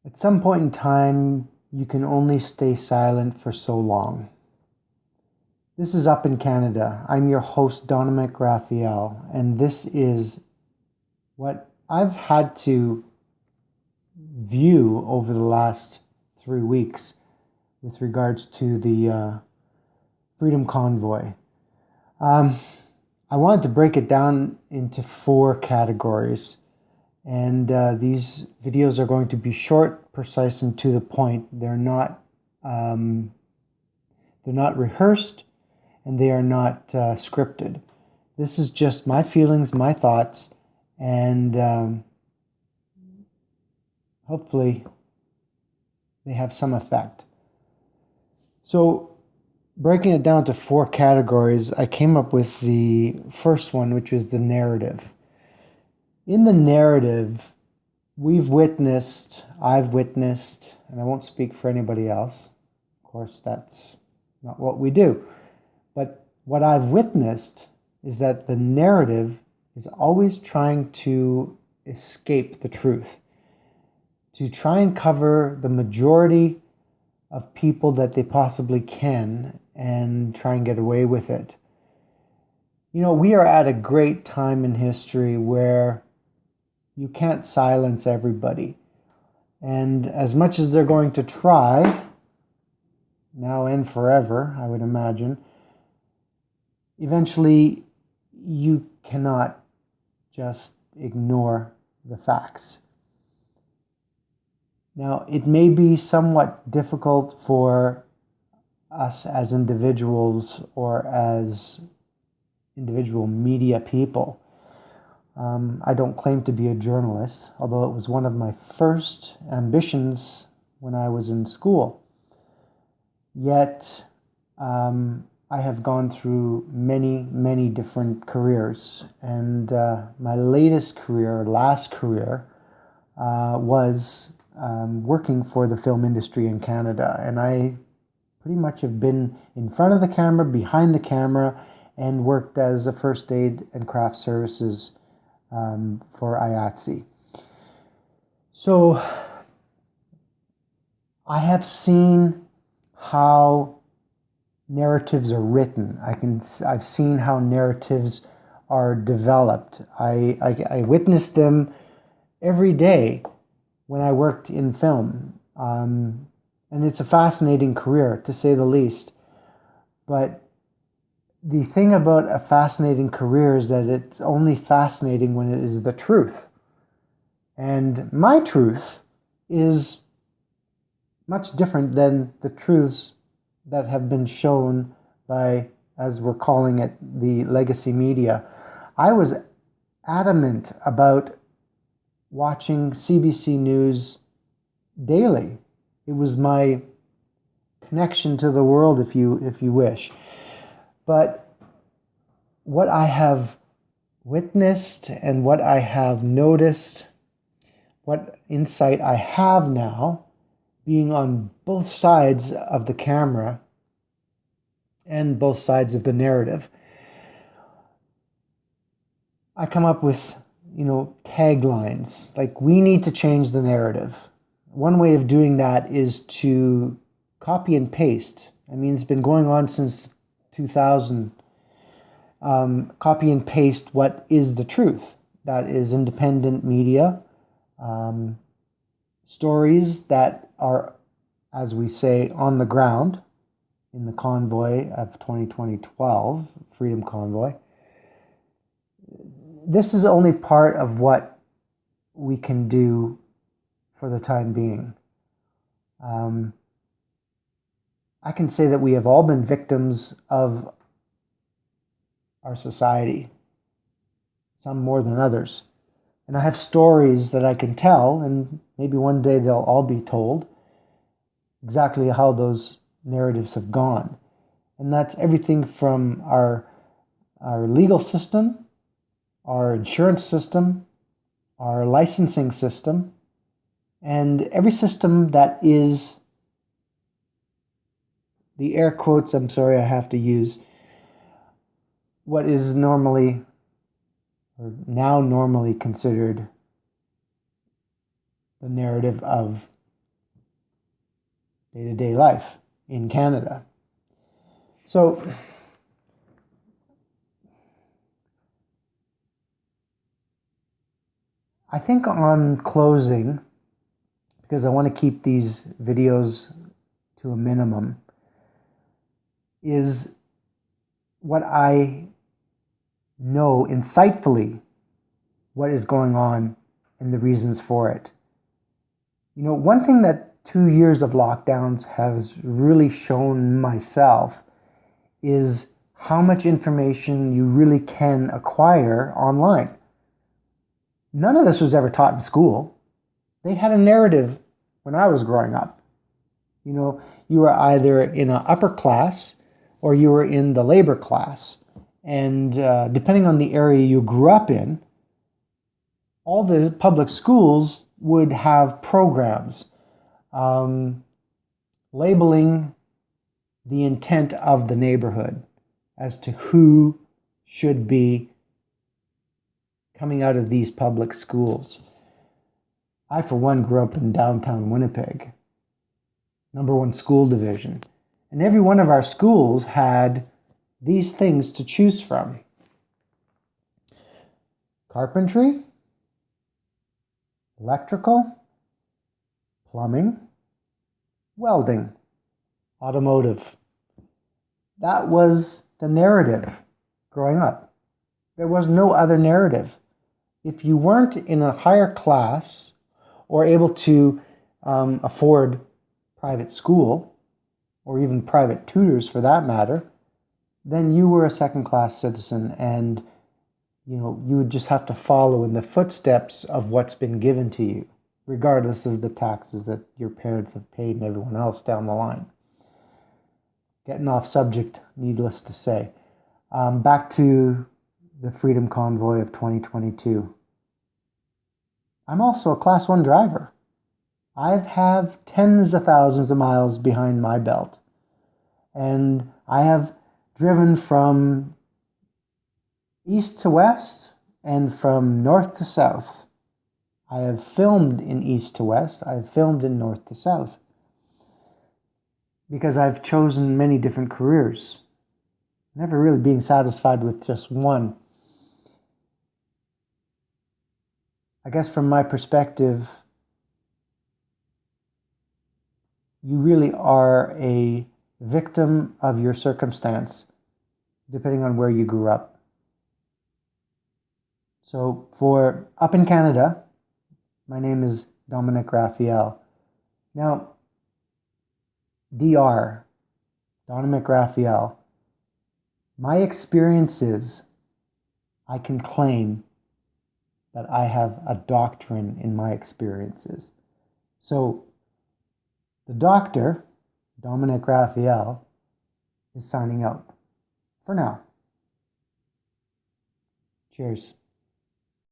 At some point in time, you can only stay silent for so long. This is Up in Canada. I'm your host, Dominic Raphael, and this is what I've had to view over the last 3 weeks with regards to the Freedom Convoy. I wanted to break it down into 4 categories. And these videos are going to be short, precise, and to the point. They're not rehearsed, and they are not scripted. This is just my feelings, my thoughts, and hopefully they have some effect. So, breaking it down to 4 categories, I came up with the first one, which was the narrative. In the narrative, I've witnessed, and I won't speak for anybody else. Of course, that's not what we do. But what I've witnessed is that the narrative is always trying to escape the truth, to try and cover the majority of people that they possibly can and try and get away with it. You know, we are at a great time in history where you can't silence everybody. And as much as they're going to try, now and forever, I would imagine, eventually you cannot just ignore the facts. Now, it may be somewhat difficult for us as individuals or as individual media people. I don't claim to be a journalist, although it was one of my first ambitions when I was in school. Yet, I have gone through many, many different careers. And my last career, was working for the film industry in Canada. And I pretty much have been in front of the camera, behind the camera, and worked as a first aid and craft services for IATSE. So I have seen how narratives are written. I've seen how narratives are developed. I witnessed them every day when I worked in film. And it's a fascinating career, to say the least. But the thing about a fascinating career is that it's only fascinating when it is the truth. And my truth is much different than the truths that have been shown by, as we're calling it, the legacy media. I was adamant about watching CBC News daily. It was my connection to the world, if you wish. But what I have witnessed and what I have noticed, what insight I have now, being on both sides of the camera and both sides of the narrative, I come up with, taglines like, we need to change the narrative. One way of doing that is to copy and paste. I mean, it's been going on since 2000. Copy and paste what is the truth. That is independent media, stories that are, as we say, on the ground in the convoy of 2012, Freedom Convoy. This is only part of what we can do for the time being. I can say that we have all been victims of our society, some more than others. And I have stories that I can tell, and maybe one day they'll all be told, exactly how those narratives have gone. And that's everything from our legal system, our insurance system, our licensing system, and every system that is, the air quotes, I'm sorry I have to use, what is normally, or now normally considered, the narrative of day-to-day life in Canada. So I think on closing, because I want to keep these videos to a minimum, is what I know insightfully what is going on and the reasons for it. You know, one thing that 2 years of lockdowns has really shown myself is how much information you really can acquire online. None of this was ever taught in school. They had a narrative when I was growing up. You know, you were either in an upper class or you were in the labor class. And depending on the area you grew up in, all the public schools would have programs labeling the intent of the neighborhood as to who should be coming out of these public schools. I, for one, grew up in downtown Winnipeg, #1 school division. And every one of our schools had these things to choose from: carpentry, electrical, plumbing, welding, automotive. That was the narrative growing up. There was no other narrative. If you weren't in a higher class or able to afford private school, or even private tutors for that matter, then you were a second-class citizen, and you would just have to follow in the footsteps of what's been given to you, regardless of the taxes that your parents have paid and everyone else down the line. Getting off subject, needless to say. Back to the Freedom Convoy of 2022. I'm also a Class 1 driver. I have tens of thousands of miles behind my belt. And I have driven from east to west and from north to south. I have filmed in east to west. I have filmed in north to south. Because I've chosen many different careers, never really being satisfied with just one. I guess from my perspective, you really are a victim of your circumstance, depending on where you grew up. So for up in Canada, my name is Dominic Raphael. Now, DR, Dominic Raphael, my experiences, I can claim that I have a doctrine in my experiences. So the doctor, Dominic Raphael, is signing out for now. Cheers.